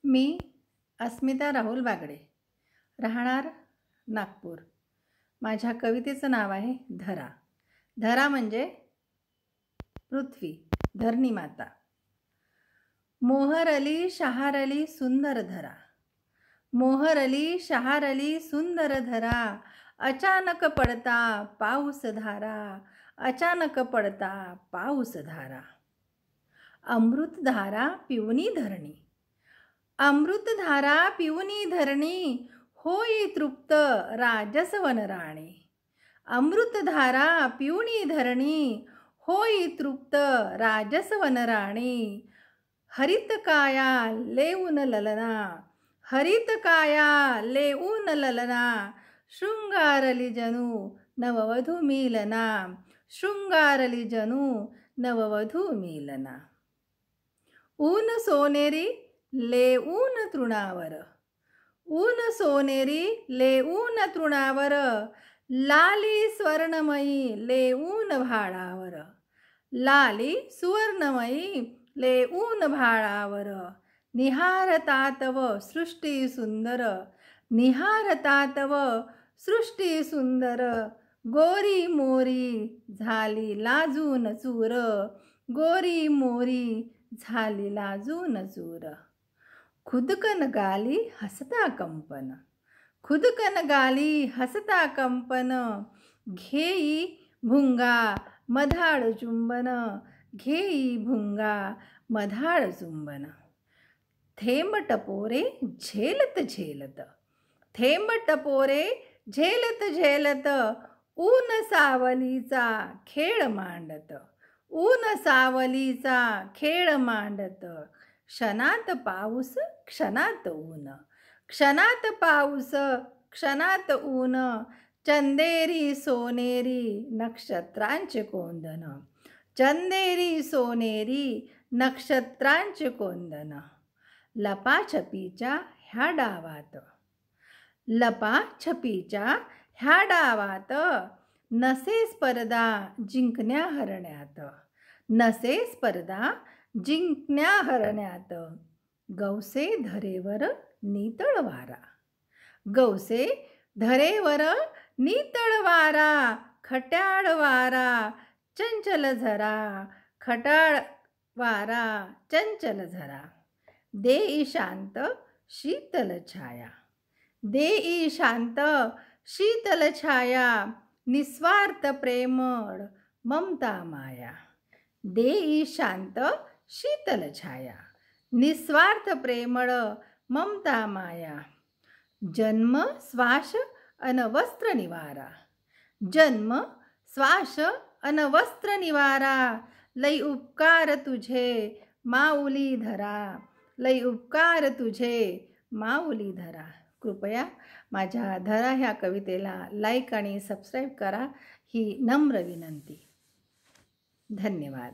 मी अस्मिता राहुल बागडे, राहणार नागपूर। माझ्या कवितेचं नाव आहे धरा। धरा म्हणजे पृथ्वी, धरणी माता। मोहरली शहारली सुंदर धरा, मोहरली शहारली सुंदर धरा। अचानक पडता पाऊस धारा, अचानक पडता पाऊस धारा। अमृत धारा पिवनी धरणी, अमृत धारा पिवनी धरणी। होई तृप्त राजसवन राणी, अमृत धारा पिवनी धरणी। होई तृप्त राजसवन राणी। हरित काया लेऊन ललना, हरित काया लेऊन ललना। शृंगारली जणू नववधू मिलना, शृंगारली जणू नववधू मिलना। ऊन सोनेरी लेऊन तृणावर, ऊन सोनेरी लेऊन तृणावर। लाली स्वर्णमयी लेऊन भाळावर, लाली सुवर्णमयी लेऊन भाळावर। निहारतातव सृष्टी सुंदर, निहारतातव सृष्टी सुंदर। गोरी मोरी झाली लाजून चूर, गोरी मोरी झाली लाजून चूर। खुदकन गाली हसता कंपन, खुदकन गाली हसता कंपन। घेई भुंगा मधाळ चुंबन, घेई भुंगा मधाळ चुंबन। थेंब टपोरे झेलत झेलत, थेंब टपोरे झेलत झेलत। ऊन सावलीचा खेळ मांडत, ऊन सावलीचा खेळ मांडत। क्षणात पाऊस क्षणात ऊन, क्षणात पाऊस क्षणात ऊन। चंदेरी सोनेरी नक्षत्रांचे कोंदण, चंदेरी सोनेरी नक्षत्रांचे कोंदण। लपाछपीच्या ह्या डावात, लपाछपीच्या ह्या डावात। नसे स्पर्धा जिंकण्या हरण्यात, नसे स्पर्धा जिंकण्या हरण्यात। गवसे धरेवर नितळ वारा, गवसे धरेवर नितळ वारा। खट्याळ वारा चंचल झरा, खट्याळ वारा चंचल झरा। देई शांत शीतल छाया, देई शांत शीतल छाया। निस्वार्थ प्रेमळ ममता माया, देई शांत शीतल छाया। निस्वार्थ प्रेमळ ममता माया। जन्म श्वास अन वस्त्र निवारा, जन्म श्वास अन वस्त्र निवारा। लई उपकार तुझे माऊली धरा, लई उपकार तुझे माऊली धरा। कृपया माझ्या धरा ह्या कवितेला लाईक आणि सबस्क्राईब करा, ही नम्र विनंती। धन्यवाद।